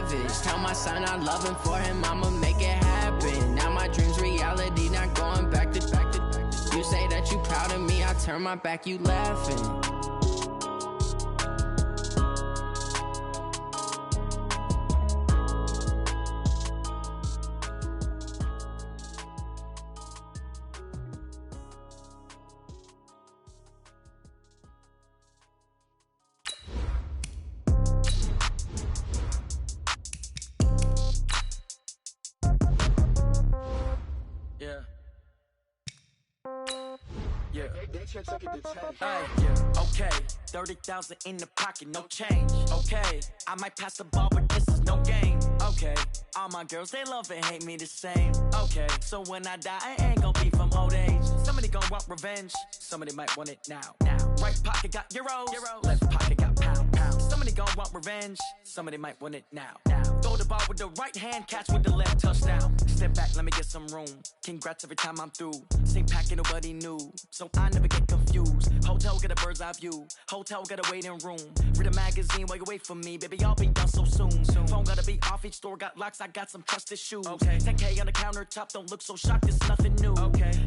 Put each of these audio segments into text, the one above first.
savage. Tell my son I love him, for him I'ma make it happen. Now my dream's reality, not going back to. You say that you proud of me, I turn my back, you laughing. Okay, 30,000 in the pocket, no change. Okay, I might pass the ball, but this is no game. Okay, all my girls, they love and hate me the same. Okay, so when I die, I ain't gonna be from old age. Somebody gon' want revenge, somebody might want it now. Right pocket got euros, left pocket got pound. Somebody gon' want revenge, somebody might want it now. Throw the ball with the right hand, catch with the left, touchdown. Step back, let me get some room. Congrats every time I'm through. Same packet, nobody knew, so I never get confused. Hotel get a bird's eye view, hotel got a waiting room. Read a magazine while you wait for me, baby, I'll be done so soon. Phone gotta be off, each store got locks, I got some trusted shoes. 10K on the countertop, don't look so shocked, it's nothing new.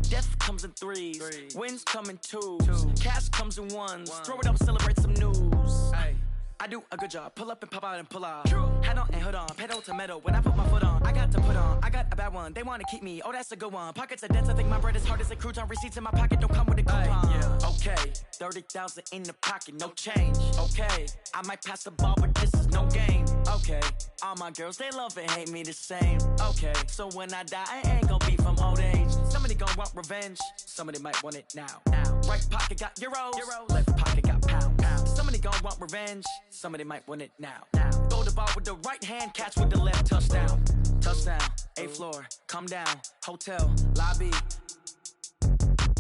Death comes in threes, wins come in twos, cash comes in ones. Throw it up, celebrate some news. I do a good job, pull up and pop out and pull out. Head on and hood on, pedal to metal. When I put my foot on, I got to put on. I got a bad one, they wanna keep me, oh that's a good one. Pockets are dense, I think my bread is hard as a crouton. Receipts in my pocket don't come with a coupon. Okay, 30,000 in the pocket, no change. Okay, I might pass the ball, but this is no game. Okay, all my girls, they love and hate me the same. Okay, so when I die, I ain't gonna be from old age. Somebody gon' want revenge, somebody might want it now. Right pocket got euros, left pocket got pound. Somebody gon' want revenge, somebody might want it now. Throw the ball with the right hand, catch with the left, touchdown. Touchdown, 8th floor, come down, hotel, lobby.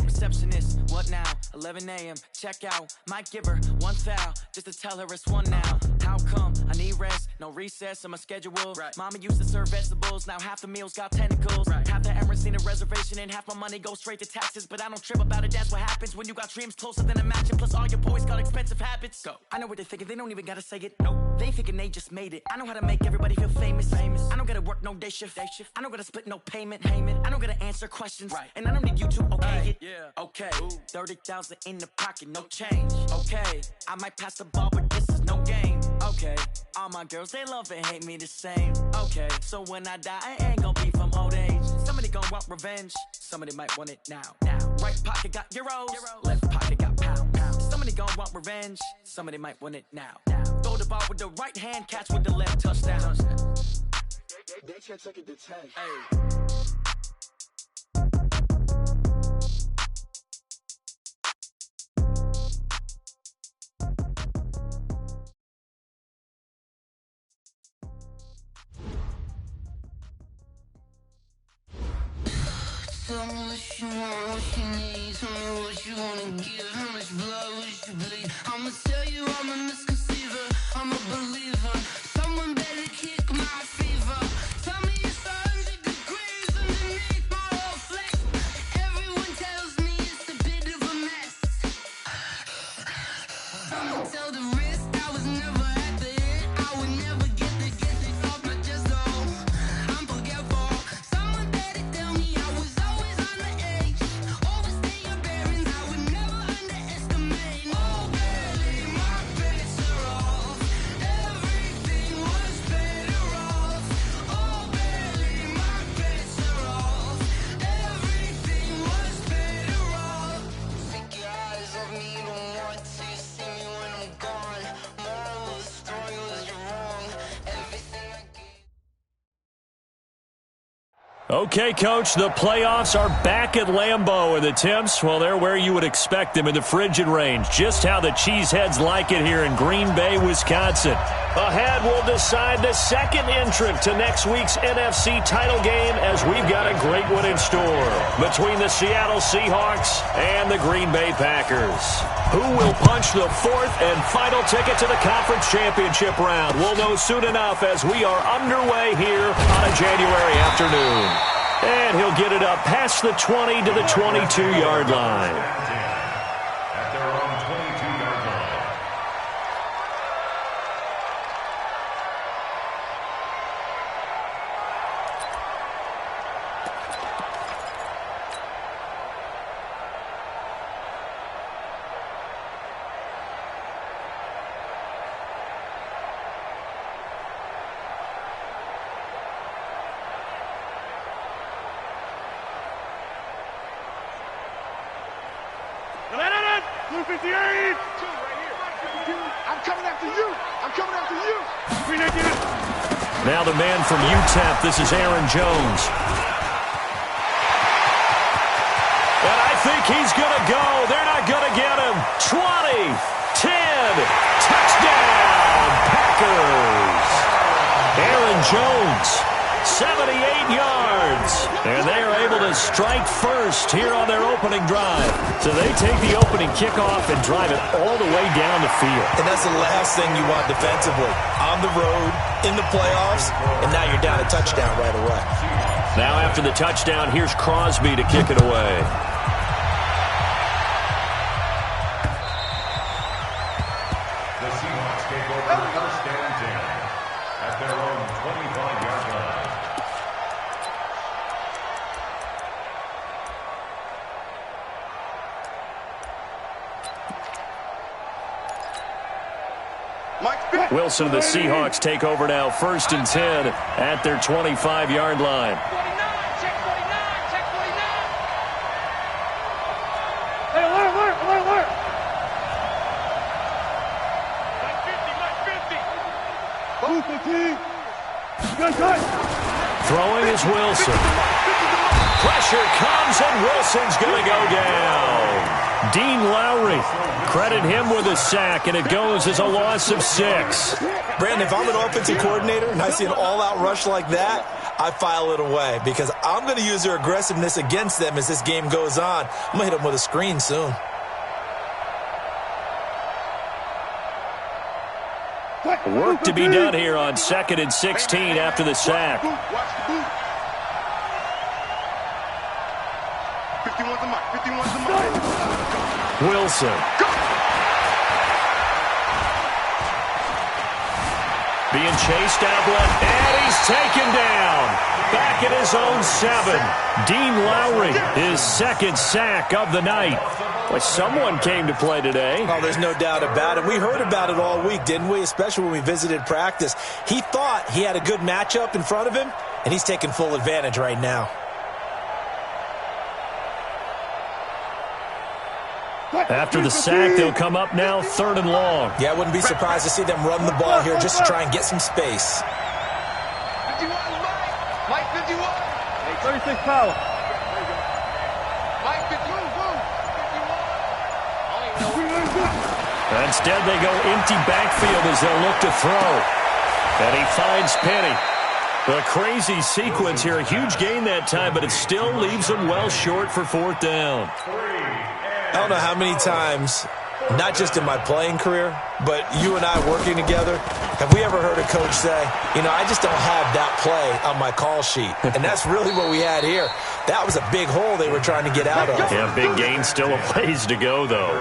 Receptionist, what now? 11 a.m., check out. Might give her one foul, just to tell her it's one now. How come? I need rest, no recess in my schedule. Mama used to serve vegetables, now half the meals got tentacles. Half the errands need a reservation, and half my money goes straight to taxes. But I don't trip about it, that's what happens when you got dreams closer than a match. And plus all your boys got expensive habits. Go. I know what they're thinking, they don't even gotta say it. Nope. They ain't thinking they just made it. I know how to make everybody feel famous. I don't gotta work no day shift. I don't gotta split no payment. I don't gotta answer questions. And I don't need you to okay it. Okay, 30,000 in the pocket, no change. Okay, I might pass the ball, but this is no game. Okay, all my girls, they love and hate me the same. Okay, so when I die, I ain't gonna be from old age. Somebody gon' want revenge, somebody might want it now. Right pocket got euros, left pocket got pound. Somebody gon' want revenge, somebody might want it now. Throw the ball with the right hand, catch with the left, touchdown. They can't take it to 10. Tell me what you want, what you need. Tell me what you wanna give. How much blood would you bleed? I'ma tell you I'm a misconceiver. I'm a believer. Someone better kick my fever. Tell me it's 100 degrees underneath my whole flesh. Everyone tells me it's a bit of a mess. Someone tell the risk I was never at the end. I would never get this off my chest though. I'm forgetful. Someone better tell me I was always on the edge. Overstay your bearings, I would never underestimate. Oh barely, my bets are off. Everything was better off. Oh barely, my bets are off. Everything was better off. Take your eyes off me, don't want to see me when I'm gone. Moral of the story was you're wrong. Everything I gave. Okay, Coach, the playoffs are back at Lambeau, and the temps, well, they're where you would expect them in the frigid range. Just how the Cheeseheads like it here in Green Bay, Wisconsin. Ahead, we'll decide the second entrant to next week's NFC title game, as we've got a great one in store between the Seattle Seahawks and the Green Bay Packers. Who will punch the fourth and final ticket to the conference championship round? We'll know soon enough as we are underway here on a January afternoon. And he'll get it up past the 20 to the 22-yard line. At their own 22-yard line. I'm coming after you. I'm coming after you. Now the man from UTEP, this is Aaron Jones. And I think he's going to go. They're not going to get him. 20, 10, touchdown, Packers. Aaron Jones, 78 yards. And they are able to strike first here on their opening drive. So they take the opening kickoff and drive it all the way down the field. And that's the last thing you want defensively. On the road, in the playoffs, and now you're down a touchdown right away. Now after the touchdown, here's Crosby to kick it away. The Seahawks take over first and 10 at their own 25-yard line. Wilson and the Seahawks take over now, first and 10 at their 25-yard line. Check 49. Check 49. Hey, alert. Throwing is Wilson. Pressure comes, and Wilson's going to go down. Dean Lowry, credit him with a sack, and it goes as a loss of 6. Brandon, if I'm an offensive coordinator and I see an all-out rush like that, I file it away because I'm going to use their aggressiveness against them as this game goes on. I'm going to hit them with a screen soon. Work to be done here on 2nd and 16 after the sack. 51's the mark. 51's the mark. Wilson. Being chased out left, and he's taken down. Back at his own 7. Dean Lowry, his second sack of the night. Well, someone came to play today. Oh, there's no doubt about it. We heard about it all week, didn't we? Especially when we visited practice. He thought he had a good matchup in front of him, and he's taking full advantage right now. After the sack, they'll come up now 3rd and long. Yeah, I wouldn't be surprised to see them run the ball here just to try and get some space. 51, Mike 51. 36 power. Mike 51. Instead, they go empty backfield as they'll look to throw. And he finds Penny. A crazy sequence here. A huge gain that time, but it still leaves them well short for 4th down. I don't know how many times, not just in my playing career, but you and I working together, have we ever heard a coach say, you know, I just don't have that play on my call sheet. And that's really what we had here. That was a big hole they were trying to get out of. Yeah, big gain, still a ways to go, though.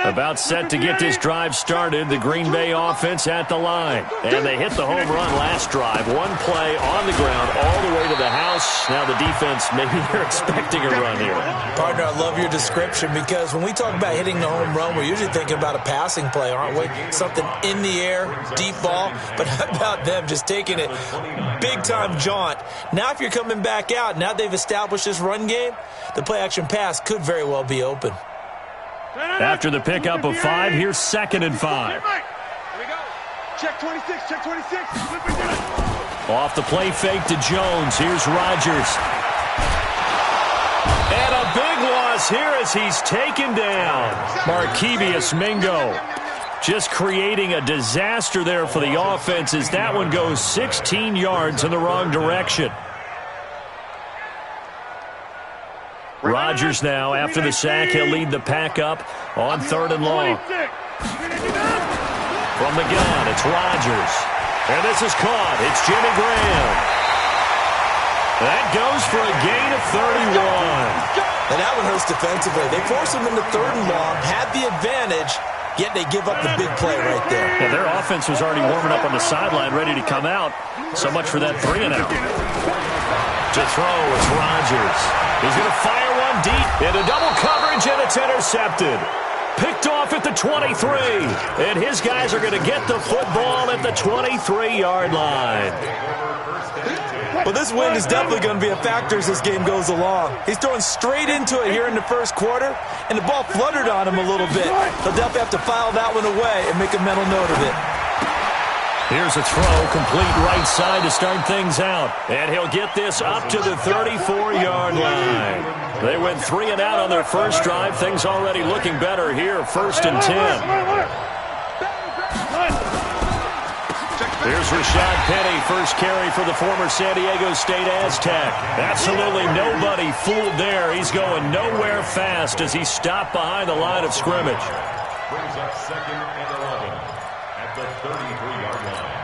About set to get this drive started, the Green Bay offense at the line. And they hit the home run last drive. One play on the ground all the way to the house. Now the defense, maybe they're expecting a run here. Partner, I love your description because when we talk about hitting the home run, we're usually thinking about a passing play, aren't we? Something in the air, deep ball. But how about them just taking it big-time jaunt? Now if you're coming back out, now they've established this run game, the play-action pass could very well be open. After the pickup of 5, here's 2nd and 5. Here we go. Check 26. Check 26. Off the play fake to Jones. Here's Rodgers. And a big loss here as he's taken down. Markevious Mingo just creating a disaster there for the offense as that one goes 16 yards in the wrong direction. Rodgers now, after the sack, he'll lead the pack up on 3rd and long. From the gun, it's Rodgers. And this is caught. It's Jimmy Graham. That goes for a gain of 31. And that one hurts defensively. They forced him into 3rd and long, had the advantage, yet they give up the big play right there. Yeah, their offense was already warming up on the sideline, ready to come out. So much for that 3-and-out. To throw is Rodgers. He's going to fire one deep into double coverage, and it's intercepted. Picked off at the 23. And his guys are going to get the football at the 23-yard line. Well, this win is definitely going to be a factor as this game goes along. He's throwing straight into it here in the first quarter, and the ball fluttered on him a little bit. He'll definitely have to file that one away and make a mental note of it. Here's a throw, complete right side to start things out. And he'll get this up to the 34-yard line. They went 3-and-out on their first drive. Things already looking better here, 1st and 10. Here's Rashad Penny, first carry for the former San Diego State Aztec. Absolutely nobody fooled there. He's going nowhere fast as he's stopped behind the line of scrimmage. Brings up 2nd and 11 at the 33-yard line.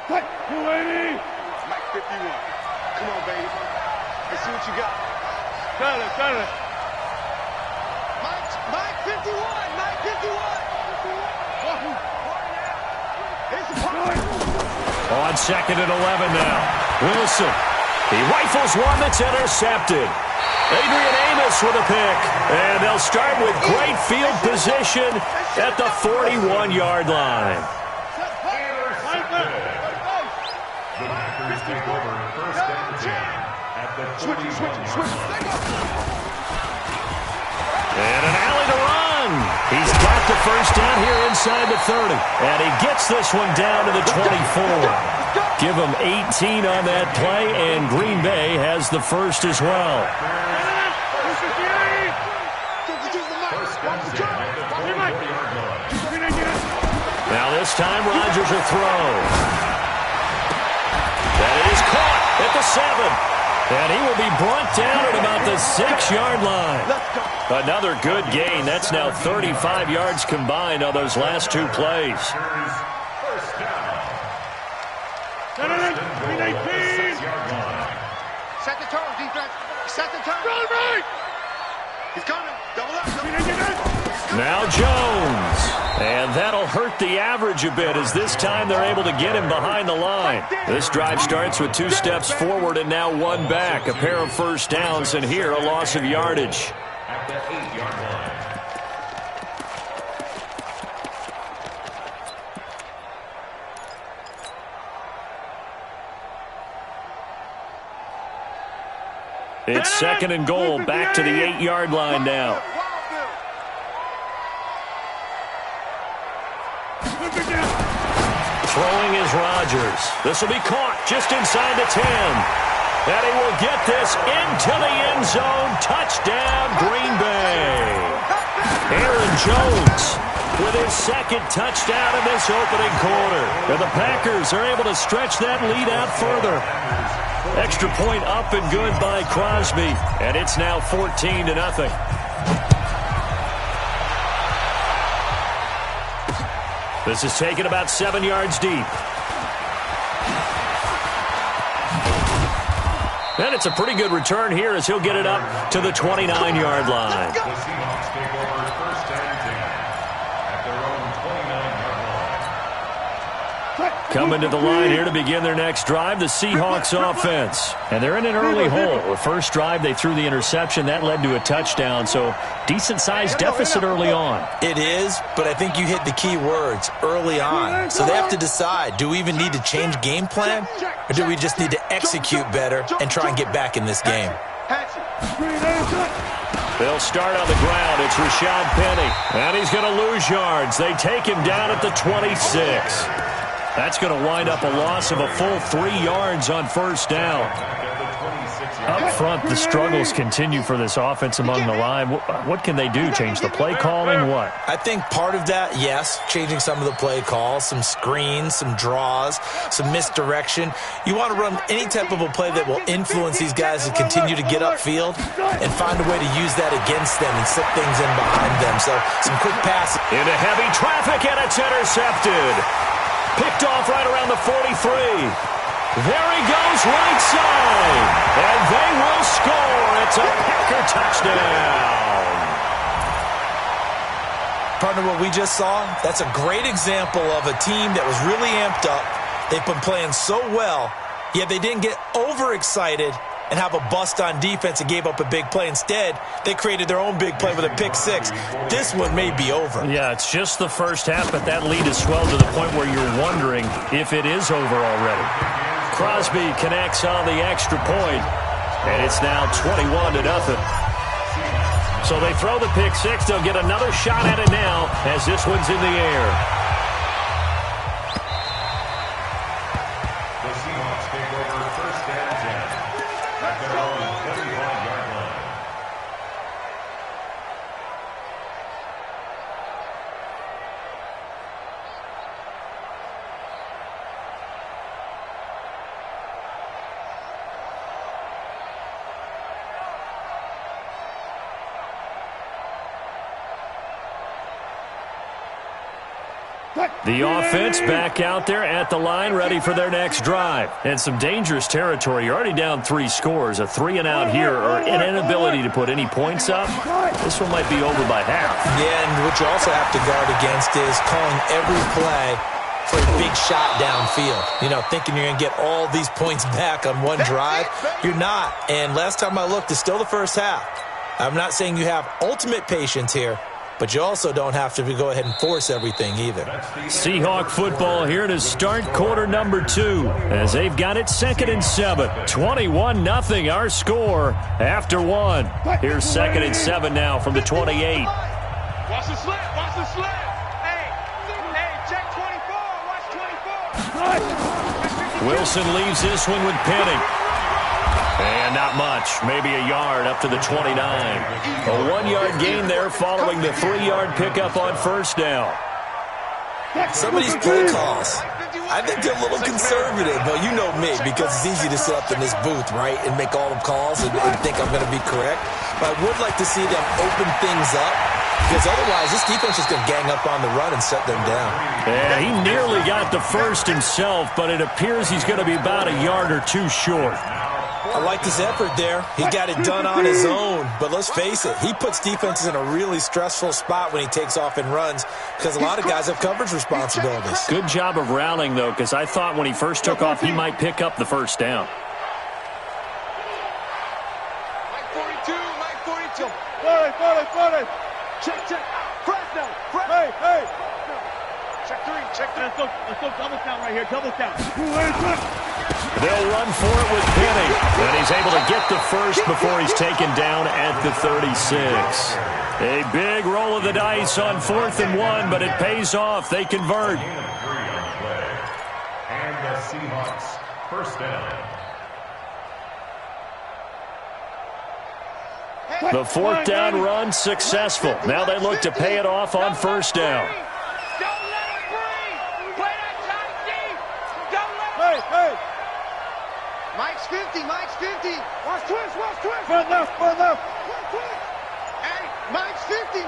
Mike 51. Come on, baby. Let's see what you got. Tell it. Mike 51. Mike 51. On 2nd and 11 now. Wilson. He rifles one that's intercepted. Adrian Amos with a pick. And they'll start with great field position at the 41-yard line. The Packers take over 1st and 10 at the 21-yard line. And an alley to run. He's got the first down here inside the 30. And he gets this one down to the 24. Give him 18 on that play, and Green Bay has the first as well. Now this time, Rodgers will throw. That is caught at the 7. And he will be brought down at about the 6-yard line. Another good gain. That's now 35 yards combined on those last 2 plays. First down. First and goal at the 6-yard line. Set the tone, defense. Set the tone. Run right. He's coming. Double up. Now Jones. And that'll hurt the average a bit as this time they're able to get him behind the line. This drive starts with 2 steps forward and now 1 back. A pair of first downs, and here a loss of yardage. At the 8-yard line. It's 2nd and goal, back to the 8-yard line now. Throwing is Rodgers. This will be caught just inside the 10. And he will get this into the end zone. Touchdown, Green Bay. Aaron Jones with his 2nd touchdown in this opening quarter. And the Packers are able to stretch that lead out further. Extra point up and good by Crosby. And it's now 14-0. This is taken about 7 yards deep. And it's a pretty good return here as he'll get it up to the 29-yard line. The Seahawks take over 1st and 10 at their own 29-yard line. Coming to the line here to begin their next drive, the Seahawks offense. And they're in an early hole. The first drive, they threw the interception. That led to a touchdown, so decent-sized deficit early on. It is, but I think you hit the key words, early on. So they have to decide, do we even need to change game plan, or do we just need to execute better and try and get back in this game? They'll start on the ground. It's Rashad Penny, and he's going to lose yards. They take him down at the 26. That's going to wind up a loss of a full 3 yards on first down. Up front, the struggles continue for this offense among the line. What can they do? Change the play calling? What? I think part of that, yes, changing some of the play calls, some screens, some draws, some misdirection. You want to run any type of a play that will influence these guys to continue to get upfield and find a way to use that against them and slip things in behind them. So some quick passes. Into heavy traffic, and it's intercepted. Picked off right around the 43. There he goes, right side. And they will score. It's a Packer touchdown. Partner, what we just saw, that's a great example of a team that was really amped up. They've been playing so well, yet they didn't get overexcited and have a bust on defense and gave up a big play. Instead, they created their own big play with a pick six. This one may be over. Yeah, it's just the first half, but that lead has swelled to the point where you're wondering if it is over already. Crosby connects on the extra point, and it's now 21-0. So they throw the pick six. They'll get another shot at it now as this one's in the air. The Seahawks take over first and 10 at their own 35-yard line. The offense back out there at the line, ready for their next drive. And some dangerous territory. You're already down 3 scores. A 3-and-out here, or an inability to put any points up. This one might be over by half. Yeah, and what you also have to guard against is calling every play for a big shot downfield. You know, thinking you're going to get all these points back on one drive. You're not. And last time I looked, it's still the first half. I'm not saying you have ultimate patience here, but you also don't have to go ahead and force everything either. Seahawk football here to start quarter number 2 as they've got it 2nd and 7. 21-0 our score after 1. Here's 2nd and 7 now from the 28. Watch the slip. Watch the slip. Hey, check 24. Watch 24. Wilson leaves this one with Penning. And not much, maybe a yard up to the 29. A 1-yard gain there following the 3-yard pickup on first down. Some of these play calls, I think they're a little conservative, but you know me, because it's easy to sit up in this booth, right, and make all the calls and think I'm going to be correct. But I would like to see them open things up, because otherwise this defense is going to gang up on the run and shut them down. Yeah, he nearly got the first himself, but it appears he's going to be about a yard or 2 short. I like his effort there. He got it done on his own. But let's face it, he puts defenses in a really stressful spot when he takes off and runs because a lot of guys have coverage responsibilities. Good job of rallying, though, because I thought when he first took off, he might pick up the first down. Mike 42, Mike 42. 40. Check. Press now. Hey. Check 3. Let's go double count right here. Double count. They'll run for it with Penning. And he's able to get the first before he's taken down at the 36. A big roll of the dice on 4th and 1, but it pays off. They convert. And the Seahawks first down. The 4th down run successful. Now they look to pay it off on first down. Don't let him breathe. Play that time deep. Don't let him. Hey. Mike's 50. Watch twist. Front left. Hey, Mike's 50.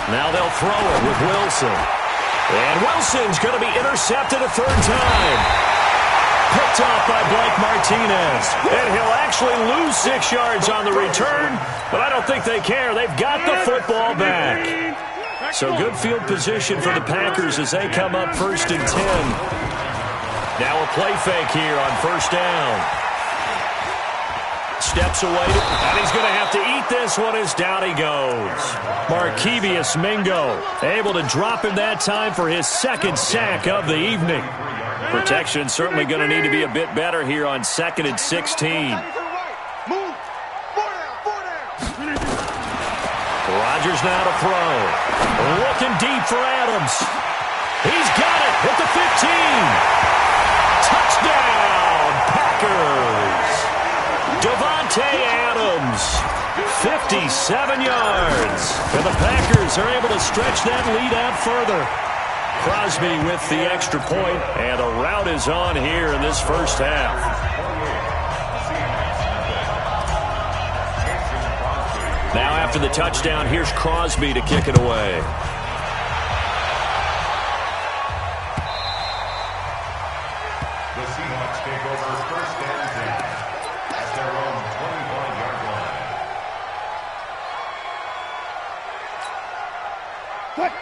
Now they'll throw it with Wilson. And Wilson's going to be intercepted a 3rd time. Picked off by Blake Martinez. And he'll actually lose 6 yards on the return, but I don't think they care. They've got the football back. So good field position for the Packers as they come up 1st and 10. Now a play fake here on first down. Steps away, and he's going to have to eat this one as down he goes. Markevius Mingo able to drop him that time for his 2nd sack of the evening. Protection certainly going to need to be a bit better here on 2nd and 16. Rodgers now to throw. Looking deep for Adams. He's got it at the 15. Touchdown, Packers. Davante Adams, 57 yards. And the Packers are able to stretch that lead out further. Crosby with the extra point, and a rout is on here in this first half. Now after the touchdown, here's Crosby to kick it away.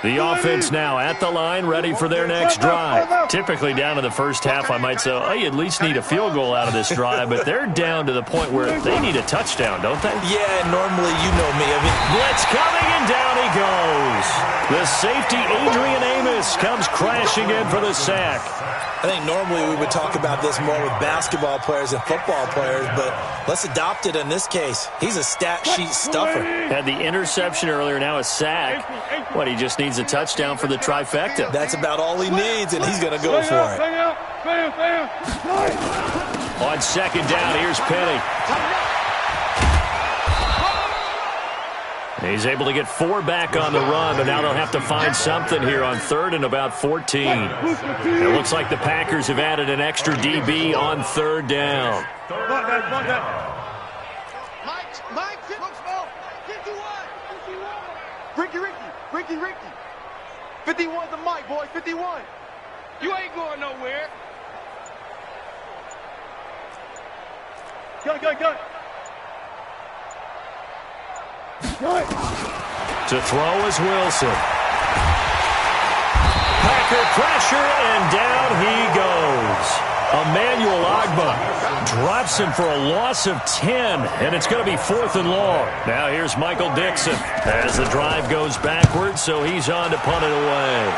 The offense now at the line, ready for their next drive. Typically down to the first half, I might say, oh, you at least need a field goal out of this drive, but they're down to the point where they need a touchdown, don't they? Yeah, normally, you know me. Blitz coming, and down he goes. The safety, Adrian Amos, comes crashing in for the sack. I think normally we would talk about this more with basketball players and football players, but let's adopt it in this case. He's a stat sheet stuffer. Had the interception earlier, now a sack. What, he just needs a touchdown for the trifecta. That's about all he needs, and he's going to go for it. On second down, here's Penny. He's able to get 4 back on the run, but now they'll have to find something here on 3rd and about 14. It looks like the Packers have added an extra DB on 3rd down. Mike, 51. Ricky. 51's the Mike, boy, 51. You ain't going nowhere. Go. To throw is Wilson. Packer pressure, and down he goes. Emmanuel Ogbah drops him for a loss of 10, and it's going to be 4th and long. Now here's Michael Dixon as the drive goes backwards, so he's on to punt it away.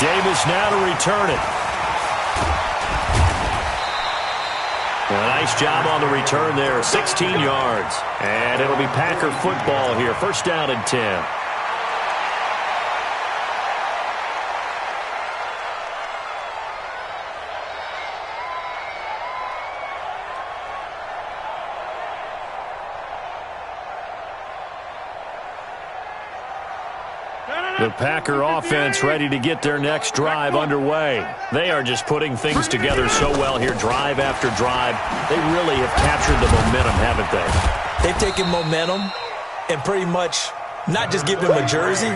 Davis now to return it. A nice job on the return there, 16 yards. And it'll be Packer football here, 1st down and 10. The Packer offense ready to get their next drive underway. They are just putting things together so well here, drive after drive. They really have captured the momentum, haven't they? They've taken momentum and pretty much not just give him a jersey,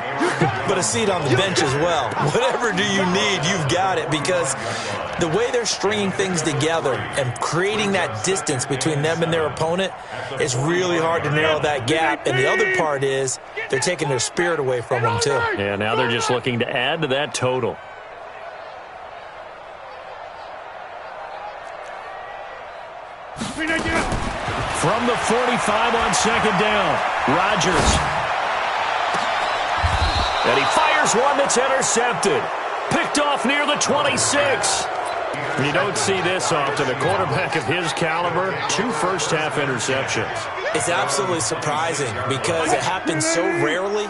but a seat on the bench as well. Whatever do you need, you've got it, because the way they're stringing things together and creating that distance between them and their opponent, it's really hard to narrow that gap. And the other part is they're taking their spirit away from them, too. Yeah, now they're just looking to add to that total. From the 45 on 2nd down, Rodgers. And he fires one that's intercepted. Picked off near the 26. You don't see this often. A quarterback of his caliber, 2 first-half interceptions. It's absolutely surprising because it happens so rarely.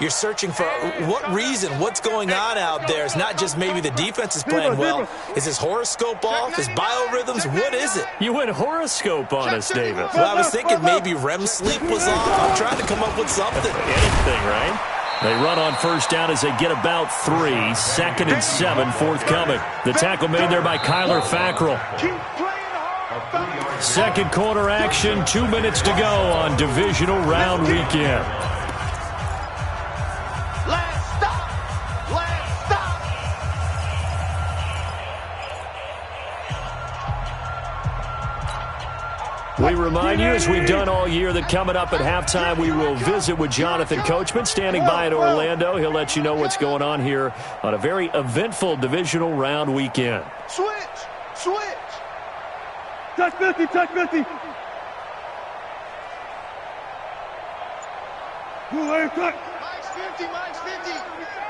You're searching for what reason, what's going on out there. It's not just maybe the defense is playing well. Is his horoscope off? His biorhythms? What is it? You went horoscope on us, David. Well, I was thinking maybe REM sleep was off. I'm trying to come up with something. Anything, right? They run on 1st down as they get about 3. 2nd and 7 forthcoming. The tackle made there by Kyler Fackrell. 2nd quarter action, 2 minutes to go on Divisional Round Weekend. Last stop. We remind you, as we've done all year, that coming up at halftime, we will visit with Jonathan Coachman, standing by in Orlando. He'll let you know what's going on here on a very eventful Divisional Round Weekend. Switch. Touch 50. Mike's 50.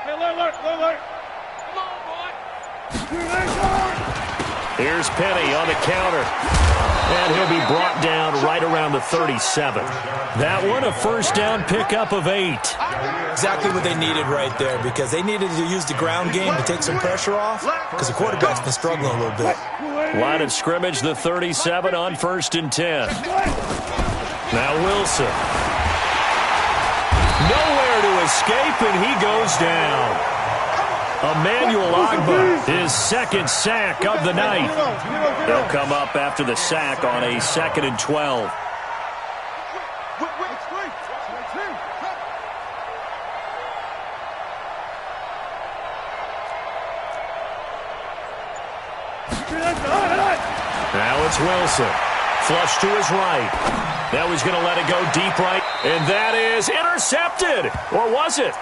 Hey, alert. Come on, boy. Here's Penny on the counter. And he'll be brought down right around the 37. That one, a 1st down pickup of 8. Exactly what they needed right there, because they needed to use the ground game to take some pressure off, because the quarterback's been struggling a little bit. Line of scrimmage, the 37 on 1st and 10. Now Wilson. Nowhere to escape, and he goes down. Emmanuel Ogbah, his 2nd sack of the night. They'll come up after the sack on a 2nd and 12. Now it's Wilson. Flush to his right. Now he's going to let it go deep right. And that is intercepted. Or was it?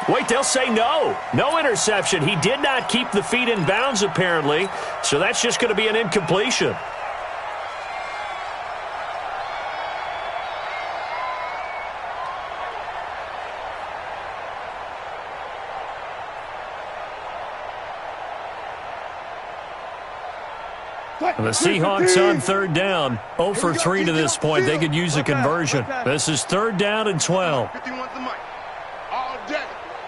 Wait, they'll say no. No interception. He did not keep the feet in bounds, apparently. So that's just going to be an incompletion. The Seahawks on third down. 0 for 3 to this point. They could use a conversion. This is 3rd down and 12. 51's the mic.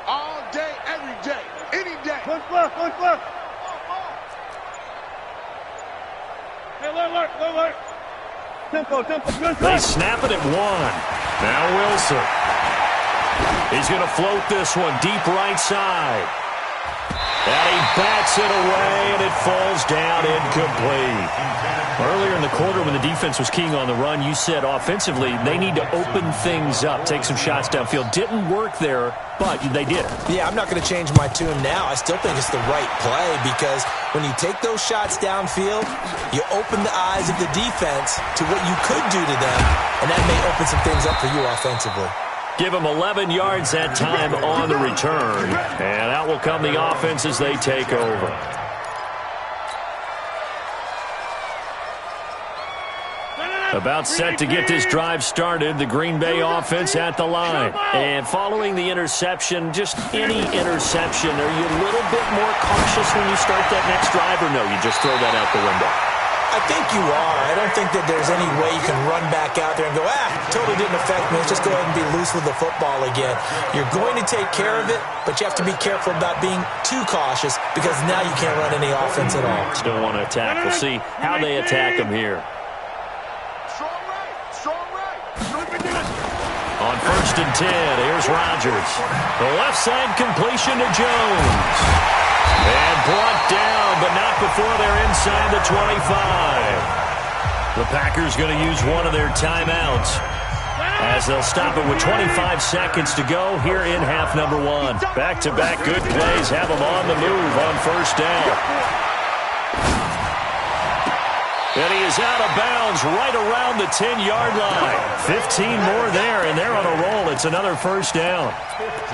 All day, every day, any day. Look left. Hey, alert. Tempo. They snap it at 1. Now Wilson. He's going to float this one deep right side. And he bats it away, and it falls down incomplete. Earlier in the quarter when the defense was keying on the run, you said offensively they need to open things up, take some shots downfield. Didn't work there, but they did. Yeah, I'm not going to change my tune now. I still think it's the right play because when you take those shots downfield, you open the eyes of the defense to what you could do to them, and that may open some things up for you offensively. Give them 11 yards that time on the return. And out will come the offense as they take over. About set to get this drive started, the Green Bay offense at the line. And following the interception, just any interception, are you a little bit more cautious when you start that next drive, or no, you just throw that out the window? I think you are. I don't think that there's any way you can run back out there and go, totally didn't affect me. Let's just go ahead and be loose with the football again. You're going to take care of it, but you have to be careful about being too cautious because now you can't run any offense at all. Still want to attack. We'll see how they attack them here. Strong right. On 1st and 10, here's Rodgers. The left side completion to Jones. And brought down, but not before they're inside the 25. The Packers going to use one of their timeouts as they'll stop it with 25 seconds to go here in half number 1. Back-to-back good plays have them on the move on 1st down. And he is out of bounds right around the 10-yard line. 15 more there, and they're on a roll. It's another 1st down.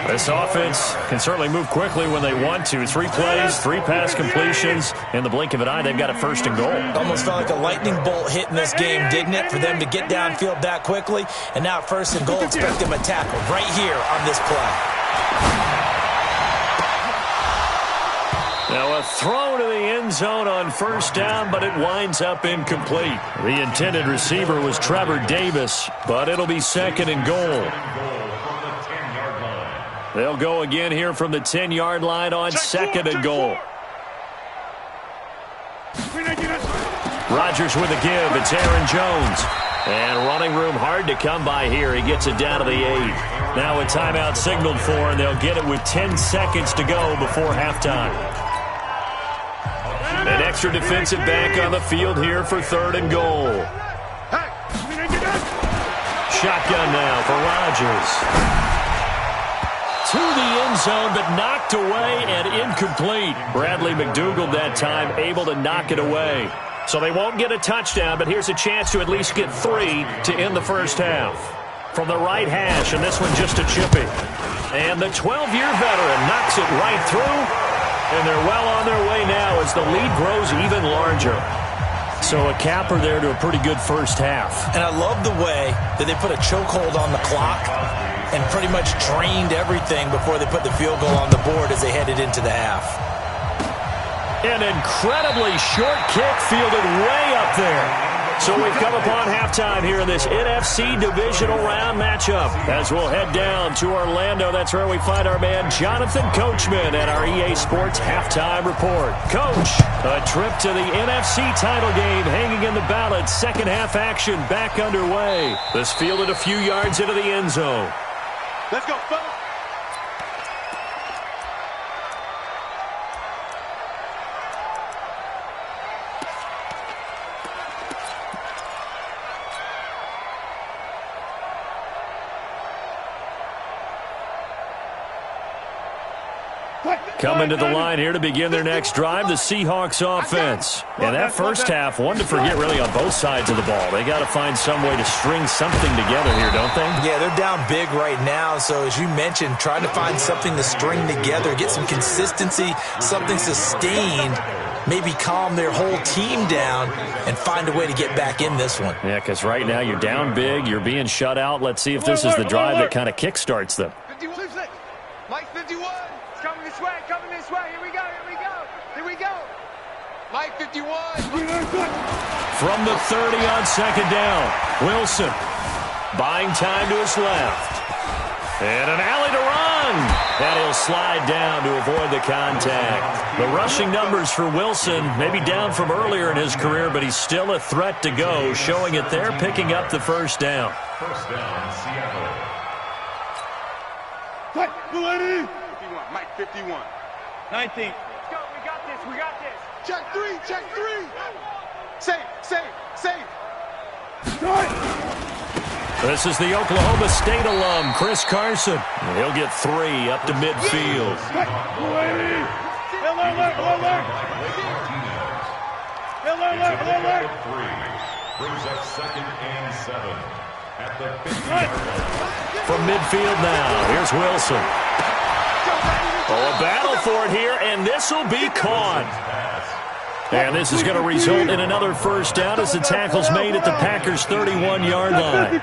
This offense can certainly move quickly when they want to. 3 plays, 3 pass completions. In the blink of an eye, they've got a 1st and goal. Almost felt like a lightning bolt hit in this game, didn't it? For them to get downfield that quickly. And now 1st and goal, expect them to tackle right here on this play. Now a throw to the end zone on 1st down, but it winds up incomplete. The intended receiver was Trevor Davis, but it'll be 2nd and goal. They'll go again here from the 10-yard line on 2nd and goal. Rodgers with a give. It's Aaron Jones. And running room hard to come by here. He gets it down to the 8. Now a timeout signaled for, and they'll get it with 10 seconds to go before halftime. An extra defensive back on the field here for 3rd and goal. Shotgun now for Rodgers. To the end zone, but knocked away and incomplete. Bradley McDougald that time able to knock it away. So they won't get a touchdown, but here's a chance to at least get 3 to end the 1st half. From the right hash, and this one just a chippy. And the 12-year veteran knocks it right through. And they're well on their way now as the lead grows even larger. So a capper there to a pretty good 1st half. And I love the way that they put a chokehold on the clock and pretty much drained everything before they put the field goal on the board as they headed into the half. An incredibly short kick fielded way up there. So we've come upon halftime here in this NFC Divisional Round matchup. As we'll head down to Orlando, that's where we find our man Jonathan Coachman at our EA Sports Halftime Report. Coach, a trip to the NFC title game hanging in the balance. 2nd half action back underway. This fielded a few yards into the end zone. Let's go, fellas. Coming to the line here to begin their next drive, the Seahawks offense. And that first half, one to forget really on both sides of the ball. They got to find some way to string something together here, don't they? Yeah, they're down big right now. So as you mentioned, trying to find something to string together, get some consistency, something sustained, maybe calm their whole team down and find a way to get back in this one. Yeah, because right now you're down big, you're being shut out. Let's see if this is the drive that kind of kickstarts them. 51. Mike 51. It's coming this way, Here we go. Here we go. Mike 51. From the 30 on second down, Wilson buying time to his left. And an alley to run. And he'll slide down to avoid the contact. The rushing numbers for Wilson maybe down from earlier in his career, but he's still a threat to go, showing it there, picking up the first down. First down, Seattle. 51. Mike 51. 19. Let's go. We got this. Check three. Save. This is the Oklahoma State alum, Chris Carson. And he'll get 3 up to midfield. Alert. 3 brings up second and 7 at the 50-yard line. From midfield now, here's Wilson. Oh, a battle for it here, and this will be caught. And this is going to result in another first down as the tackle's made at the Packers' 31-yard line.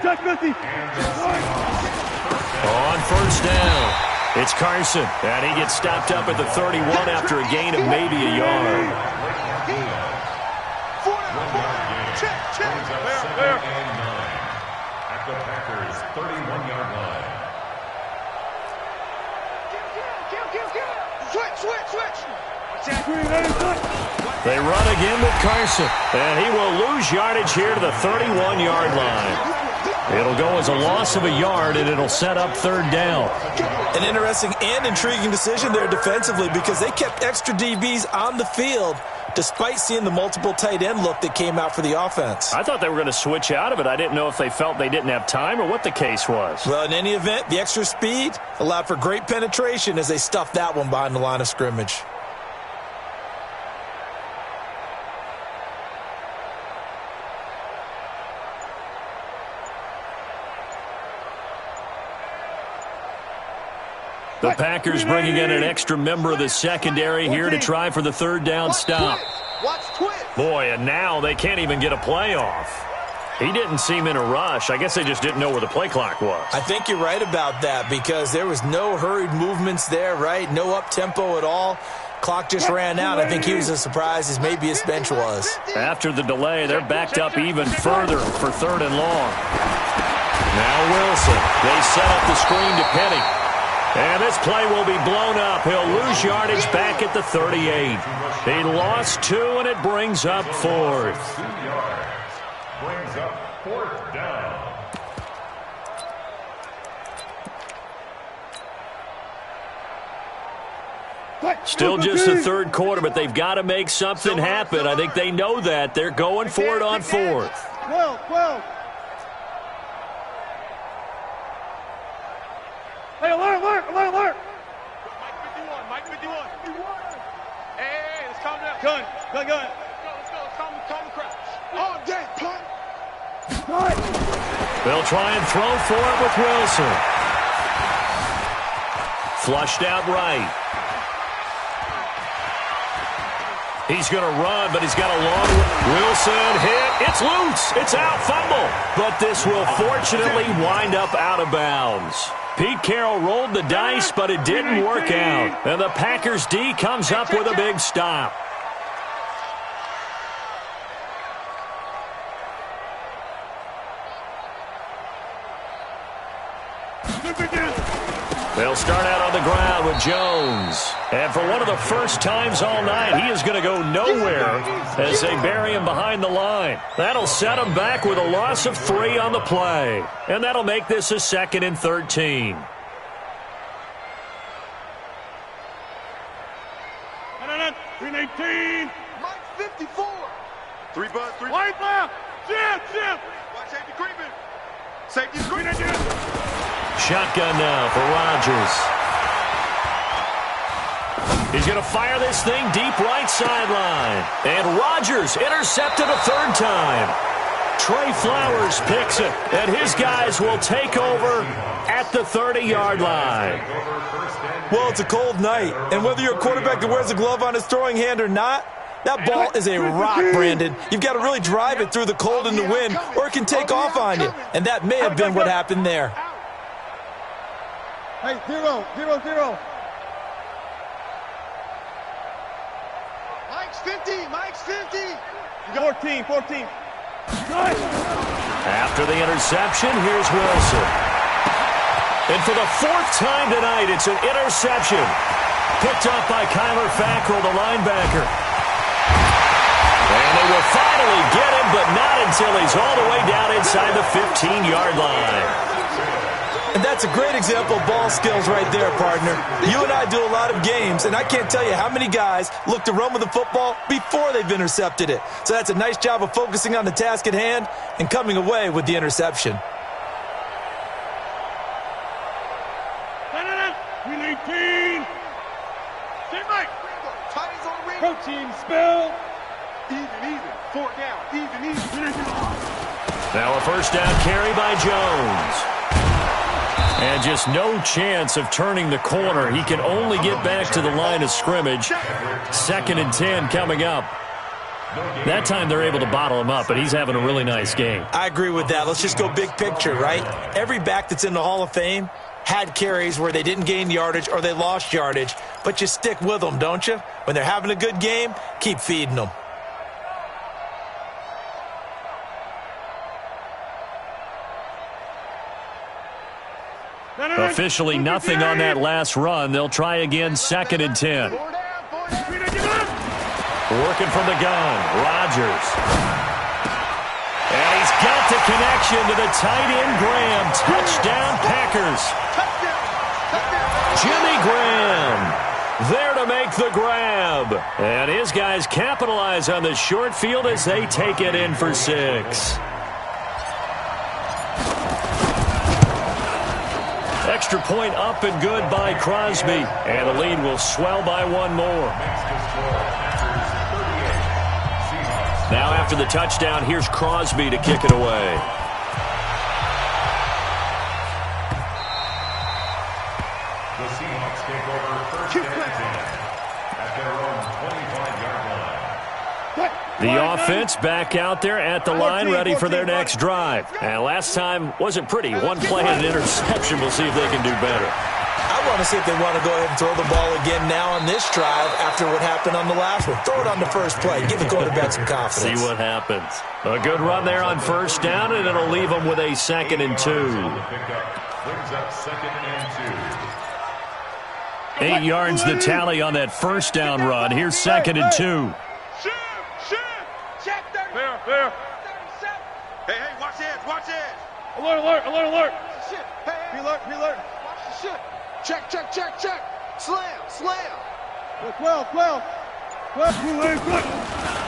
On first down, it's Carson, and he gets stopped up at the 31 after a gain of maybe a yard. At the Packers' 31-yard line. Switch. They run again with Carson, and he will lose yardage here to the 31-yard line. It'll go as a loss of a yard, and it'll set up third down. An interesting and intriguing decision there defensively because they kept extra DBs on the field despite seeing the multiple tight end look that came out for the offense. I thought they were going to switch out of it. I didn't know if they felt they didn't have time or what the case was. Well, in any event, the extra speed allowed for great penetration as they stuffed that one behind the line of scrimmage. The Packers bringing in an extra member of the secondary here to try for the third down stop. Boy, and now they can't even get a play off. He didn't seem in a rush. I guess they just didn't know where the play clock was. I think you're right about that because there was no hurried movements there, right? No up-tempo at all. Clock just ran out. I think he was as surprised as maybe his bench was. After the delay, they're backed up even further for third and long. Now Wilson. They set up the screen to Penny. And this play will be blown up. He'll lose yardage back at the 38. He lost 2, and it brings up fourth. 2 yards. Brings up fourth down. Still just the third quarter, but they've got to make something happen. I think they know that. They're going for it on fourth. 12. Hey, alert! Mike 51. Hey, let's calm down. Gun. Let's go. Calm the crowd. All day, punt. They'll try and throw for it with Wilson. Flushed out right. He's going to run, but he's got a long Wilson hit. It's loose. It's out. Fumble. But this will fortunately wind up out of bounds. Pete Carroll rolled the dice, but it didn't work out. And the Packers D comes up with a big stop. They'll start out on the ground with Jones. And for one of the first times all night, he is going to go nowhere as they bury him behind the line. That'll set him back with a loss of 3 on the play. And that'll make this a 2nd and 13. Green 18. Mike 54. 3 bud, 3. White left. Jim. Watch safety creeping. Safety's creeping. Jim. Shotgun now for Rodgers. He's going to fire this thing deep right sideline. And Rodgers intercepted a third time. Trey Flowers picks it, and his guys will take over at the 30-yard line. Well, it's a cold night, and whether you're a quarterback that wears a glove on his throwing hand or not, that ball is a rock, Brandon. You've got to really drive it through the cold and the wind, or it can take off on you, and that may have been what happened there. Hey, 0, 0, 0. Mike's 50. Mike's 50. 14, 14. After the interception, here's Wilson. And for the fourth time tonight, it's an interception. Picked up by Kyler Fackrell, the linebacker. And they will finally get him, but not until he's all the way down inside the 15-yard line. And that's a great example of ball skills right there, partner. You and I do a lot of games, and I can't tell you how many guys look to run with the football before they've intercepted it. So that's a nice job of focusing on the task at hand and coming away with the interception. We need team. Say Mike. Titans on the ring. Protein spill. Even. 4 down. Even. Now a first down carry by Jones. And just no chance of turning the corner. He can only get back to the line of scrimmage. 2nd and 10 coming up. That time they're able to bottle him up, but he's having a really nice game. I agree with that. Let's just go big picture, right? Every back that's in the Hall of Fame had carries where they didn't gain yardage or they lost yardage, but you stick with them, don't you? When they're having a good game, keep feeding them. Officially nothing on that last run. They'll try again, 2nd and 10. Working from the gun, Rodgers. And he's got the connection to the tight end, Graham. Touchdown, Packers. Jimmy Graham there to make the grab. And his guys capitalize on the short field as they take it in for 6. Extra point up and good by Crosby. And the lead will swell by 1 more. Now after the touchdown, here's Crosby to kick it away. The Seahawks take over 1st and 10 at their own 25-yard line. The offense back out there at the line, ready for their next drive. And last time wasn't pretty. 1 play and an interception. We'll see if they can do better. I want to see if they want to go ahead and throw the ball again now on this drive after what happened on the last one. Throw it on the first play. Give the quarterback some confidence. See what happens. A good run there on first down, and it'll leave them with a 2nd and 2. Brings up 2nd and 2. 8 yards the tally on that first down run. Here's 2nd and 2. There. Hey, watch it. Alert. Hey, alert. Watch the shit. Check. Slam. 12.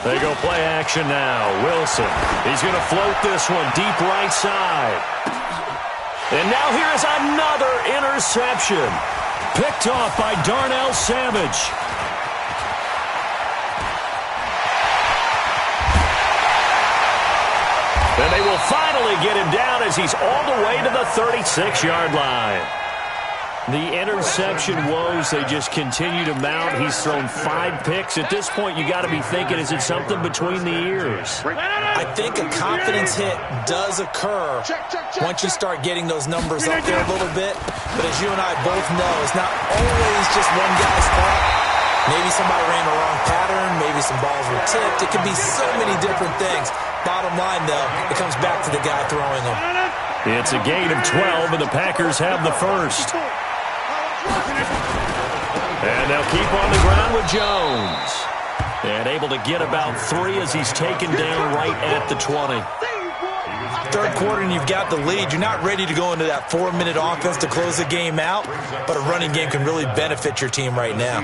They go play action now. Wilson. He's going to float this one deep right side. And now here's another interception. Picked off by Darnell Savage. And they will finally get him down as he's all the way to the 36-yard line. The interception woes, they just continue to mount. He's thrown 5 picks. At this point, you got to be thinking, is it something between the ears? I think a confidence hit does occur once you start getting those numbers up there a little bit. But as you and I both know, it's not always just one guy's fault. Maybe somebody ran the wrong pattern. Maybe some balls were tipped. It could be so many different things. Bottom line, though, it comes back to the guy throwing them. It's a gain of 12, and the Packers have the first. And they'll keep on the ground with Jones. And able to get about 3 as he's taken down right at the 20. Third quarter and you've got the lead. You're not ready to go into that 4-minute offense to close the game out, but a running game can really benefit your team right now.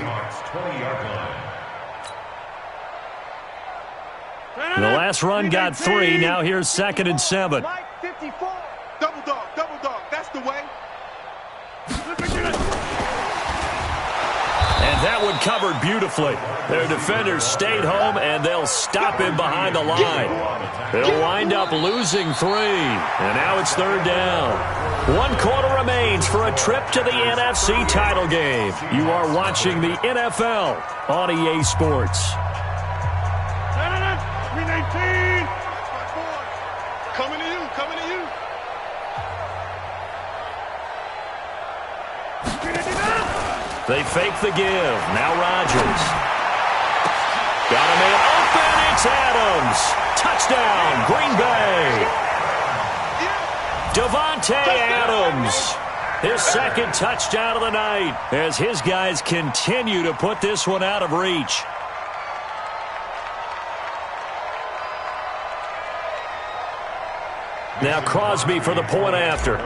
The last run got 3. Now here's 2nd and 7. Mike 54. Double dog. That's the way. And That one covered beautifully. Their defenders stayed home, and they'll stop him behind the line. They'll wind up losing 3, and now it's 3rd down. 1 quarter remains for a trip to the NFC title game. You are watching the NFL on EA Sports. 319. Coming to you, coming to you. They fake the give. Now Rodgers. Got a man open. It's Adams. Touchdown, Green Bay. Davante Adams. His 2nd touchdown of the night as his guys continue to put this one out of reach. Now Crosby for the point after.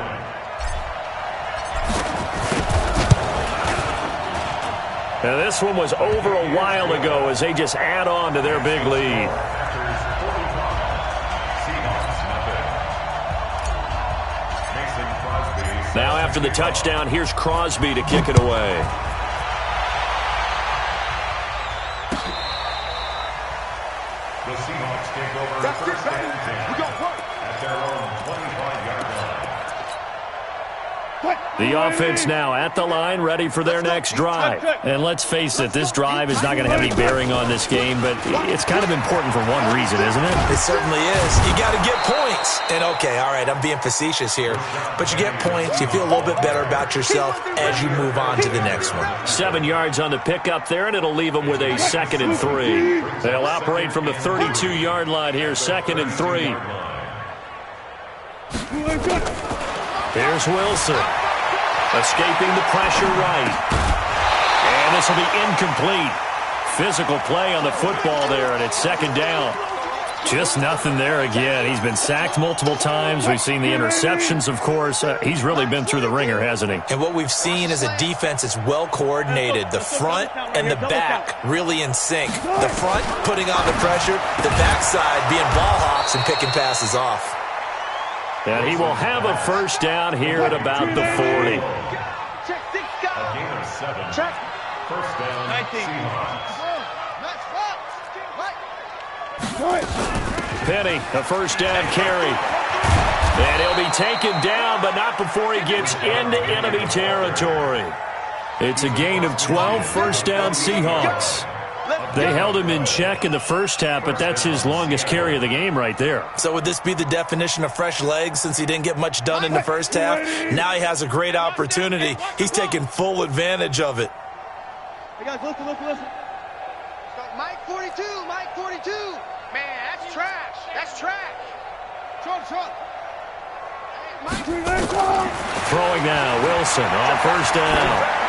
Now this one was over a while ago as they just add on to their big lead. Now after the touchdown, here's Crosby to kick it away. The Seahawks take over first and 10 at their own 25-yard line. The offense now at the line, ready for their next drive. And let's face it, this drive is not going to have any bearing on this game, but it's kind of important for one reason, isn't it? It certainly is. You got to get points. And okay, all right, I'm being facetious here, but you get points, you feel a little bit better about yourself as you move on to the next one. 7 yards on the pickup there, and it'll leave them with a 2nd and 3. They'll operate from the 32-yard line here, 2nd and 3. Here's Wilson. Escaping the pressure right. And this will be incomplete. Physical play on the football there, and it's 2nd down. Just nothing there again. He's been sacked multiple times. We've seen the interceptions, of course. He's really been through the ringer, hasn't he? And what we've seen is a defense that's well coordinated. The front and the back really in sync. The front putting on the pressure, the backside being ball hawks and picking passes off. And he will have a 1st down here at about the 40. Check, 6, go. A gain of 7. Check. First down, 19. Seahawks. Penny, a 1st down carry. And he'll be taken down, but not before he gets into enemy territory. It's a gain of 12, 1st down Seahawks. They held him in check in the first half, but that's his longest carry of the game right there. So would this be the definition of fresh legs since he didn't get much done in the first half? Now he has a great opportunity. He's taking full advantage of it. Hey, guys, listen. Mike 42, Mike 42. Man, that's trash. That's trash. Short. Throwing now, Wilson on 1st down.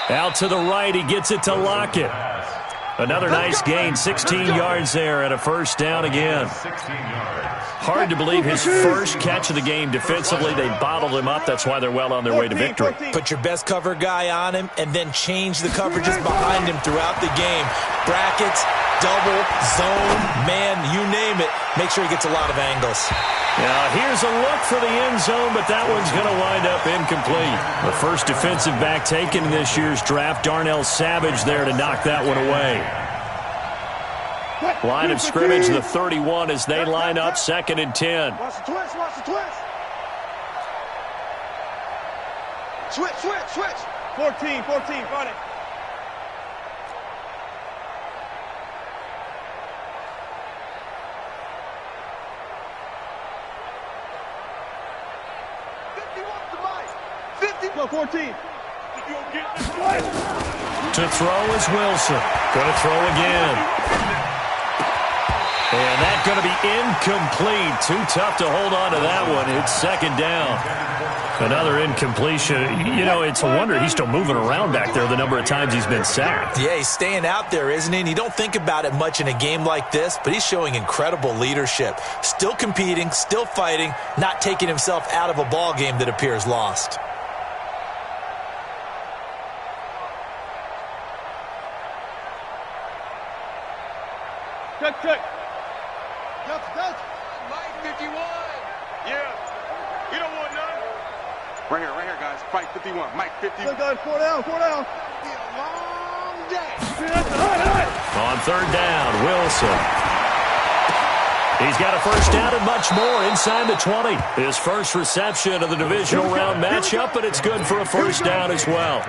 Out to the right, he gets it to Lockett. Another nice gain, 16 yards there and a 1st down again. 16 yards. Hard to believe his first catch of the game defensively. They bottled him up. That's why they're well on their way to victory. Put your best cover guy on him and then change the coverages behind him throughout the game. Brackets, double, zone, man, you name it. Make sure he gets a lot of angles. Now, here's a look for the end zone, but that one's going to wind up incomplete. The first defensive back taken in this year's draft, Darnell Savage there to knock that one away. Line of scrimmage, the 31 as they line up, 2nd and 10. Watch the twist. Switch. 14, got it. Go 14. To throw is Wilson. Going to throw again. And that's going to be incomplete. Too tough to hold on to that one. It's 2nd down. Another incompletion. You know, it's a wonder he's still moving around back there the number of times he's been sacked. Yeah, he's staying out there, isn't he? And you don't think about it much in a game like this, but he's showing incredible leadership. Still competing, still fighting, not taking himself out of a ball game that appears lost. Check. Touch. Mike 51. Yeah. You don't want none. Right here, guys. Fight 51. Mike 50. Good, guys. 4 down, 4 down. Be a long day. On third down, Wilson. He's got a first down and much more inside the 20. His first reception of the divisional round matchup, but it's good for a first down as well.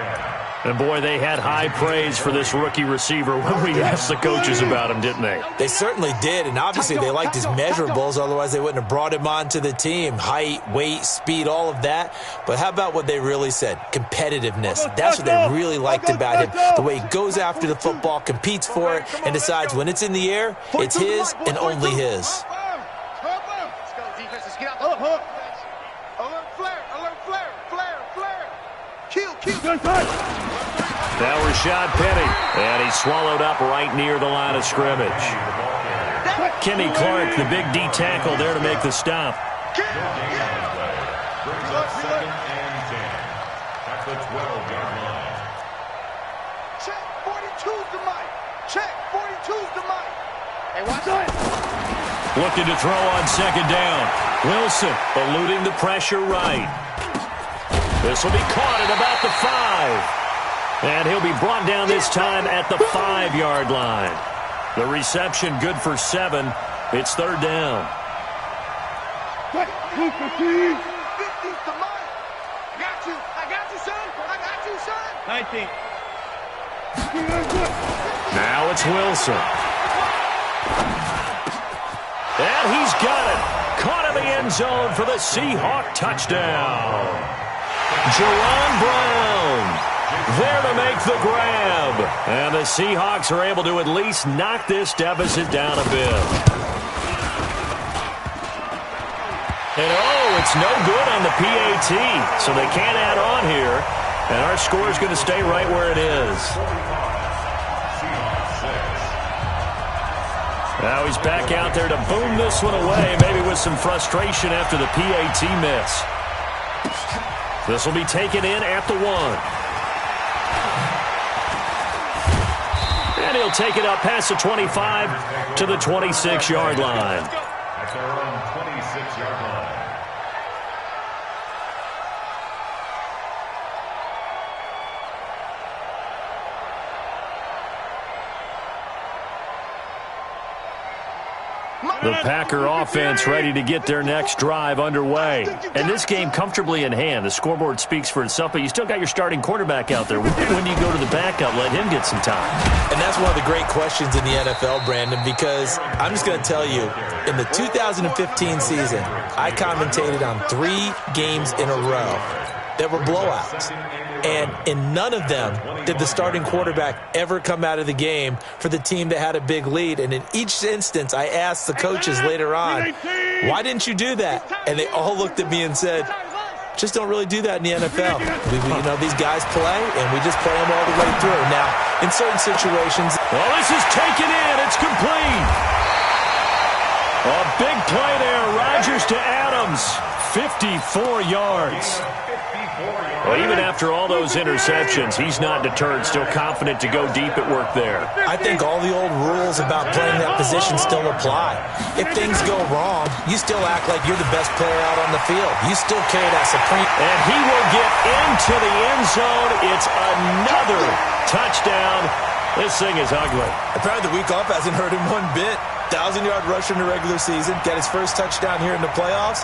And, boy, they had high praise for this rookie receiver when we asked the coaches about him, didn't they? They certainly did, and obviously they liked his measurables. Otherwise, they wouldn't have brought him onto the team. Height, weight, speed, all of that. But how about what they really said? Competitiveness. That's what they really liked about him. The way he goes after the football, competes for it, and decides when it's in the air, it's his and only his. Let's go, defenses. Get out. Alert flare. Kill. Now Rashad Penny, and he's swallowed up right near the line of scrimmage. Kenny Clark, the big D tackle there to make the stop. Brings up 2nd and 10 at the 12-yard line. Check 42's the mic. Check 42's the mic. Hey, watch it. Looking to throw on second down. Wilson eluding the pressure right. This will be caught at about the 5. And he'll be brought down this time at the 5-yard line. The reception good for 7. It's third down. 50's the mic. I got you, son. 19. Now it's Wilson. And he's got it. Caught in the end zone for the Seahawk touchdown. Jerron Brown there to make the grab. And the Seahawks are able to at least knock this deficit down a bit. And it's no good on the PAT. So they can't add on here. And our score is going to stay right where it is. Now he's back out there to boom this one away, maybe with some frustration after the PAT miss. This will be taken in at the 1. And he'll take it up past the 25 to the 26-yard line. That's their own 26-yard line. The Packer offense ready to get their next drive underway. And this game comfortably in hand. The scoreboard speaks for itself, but you still got your starting quarterback out there. When do you go to the backup? Let him get some time. And that's one of the great questions in the NFL, Brandon, because I'm just going to tell you, in the 2015 season, I commentated on 3 games in a row that were blowouts. And in none of them did the starting quarterback ever come out of the game for the team that had a big lead. And in each instance, I asked the coaches later on, why didn't you do that? And they all looked at me and said, just don't really do that in the NFL. These guys play, and we just play them all the way through. Now, in certain situations... Well, this is taken in. It's complete. A big play there. Rodgers to Adams. 54 yards. Well, even after all those interceptions, he's not deterred, still confident to go deep at work there. I think all the old rules about playing that position still apply. If things go wrong, you still act like you're the best player out on the field. You still carry that supreme... And he will get into the end zone. It's another touchdown. This thing is ugly. Apparently the week off hasn't hurt him one bit. 1,000-yard rusher in the regular season. Got his first touchdown here in the playoffs.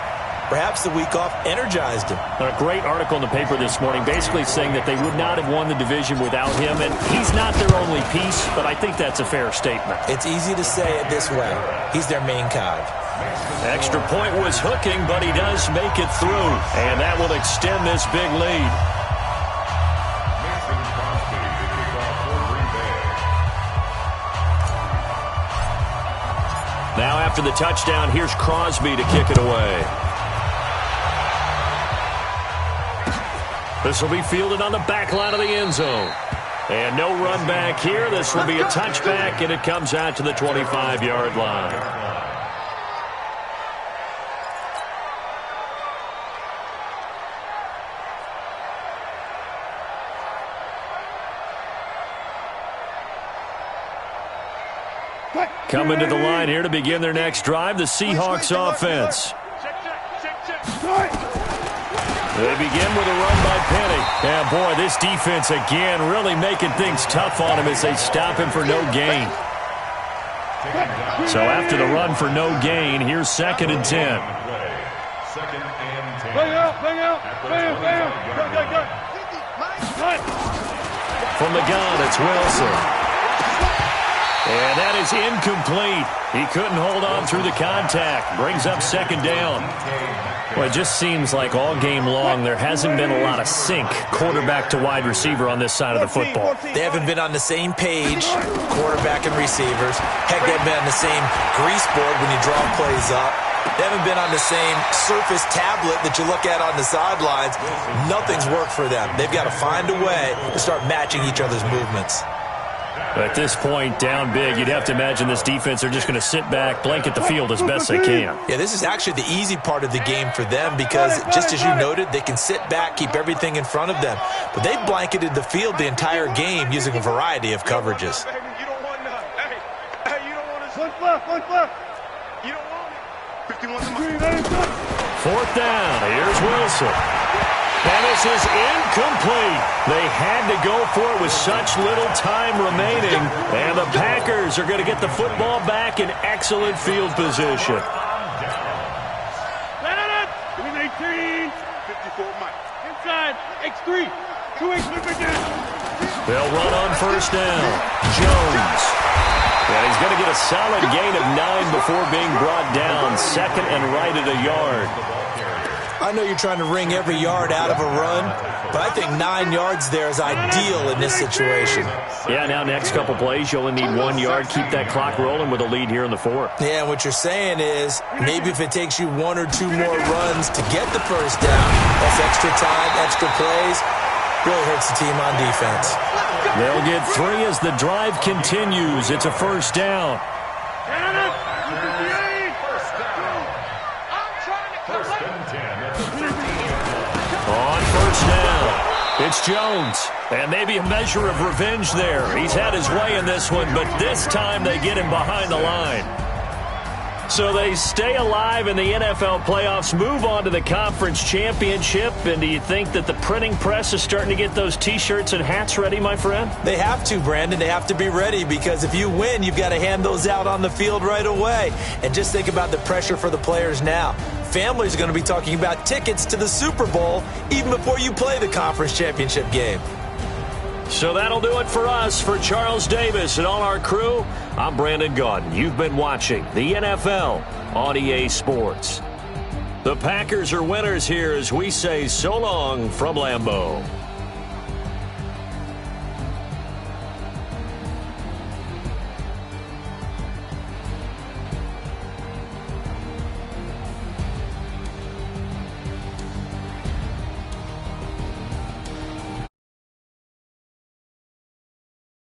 Perhaps the week off energized him. A great article in the paper this morning basically saying that they would not have won the division without him, and he's not their only piece, but I think that's a fair statement. It's easy to say it this way. He's their main cog. Extra point was hooking, but he does make it through, and that will extend this big lead. Now after the touchdown, here's Crosby to kick it away. This will be fielded on the back line of the end zone. And no run back here. This will be a touchback, and it comes out to the 25-yard line. Coming to the line here to begin their next drive, the Seahawks offense. They begin with a run by Penny. And, boy, this defense again really making things tough on him as they stop him for no gain. So after the run for no gain, here's 2nd and 10. Bang out. From the gun, it's Wilson. And that is incomplete. He couldn't hold on through the contact. Brings up 2nd down. Well, it just seems like all game long there hasn't been a lot of sync quarterback to wide receiver on this side of the football. They haven't been on the same page, quarterback and receivers. Heck, they haven't been on the same grease board when you draw plays up. They haven't been on the same Surface tablet that you look at on the sidelines. Nothing's worked for them. They've got to find a way to start matching each other's movements. At this point, down big, you'd have to imagine this defense are just going to sit back, blanket the field as best they can. Yeah, this is actually the easy part of the game for them because, just as you noted, they can sit back, keep everything in front of them. But they've blanketed the field the entire game using a variety of coverages. You don't want none. Hey, you don't want to... One left. You don't want it. 51 to my... 4th down. Here's Wilson. And this is incomplete. They had to go for it with such little time remaining. And the Packers are going to get the football back in excellent field position. Give me 18. 54 Mike. Inside. X3. 2X. They'll run on 1st down. Jones. And he's going to get a solid gain of 9 before being brought down. 2nd and right at a yard. I know you're trying to wring every yard out of a run, but I think 9 yards there is ideal in this situation. Yeah, now next couple plays, you only need 1 yard. Keep that clock rolling with a lead here in the 4th. Yeah, and what you're saying is maybe if it takes you 1 or 2 more runs to get the 1st down, that's extra time, extra plays, really hurts the team on defense. They'll get 3 as the drive continues. It's a 1st down. On 1st down, it's Jones. And maybe a measure of revenge there. He's had his way in this one, but this time they get him behind the line. So they stay alive in the NFL playoffs, move on to the conference championship. And do you think that the printing press is starting to get those T-shirts and hats ready, my friend? They have to, Brandon. They have to be ready because if you win, you've got to hand those out on the field right away. And just think about the pressure for the players now. Families are going to be talking about tickets to the Super Bowl even before you play the conference championship game. So that'll do it for us. For Charles Davis and all our crew, I'm Brandon Gaudin. You've been watching the NFL on EA Sports. The Packers are winners here as we say so long from Lambeau.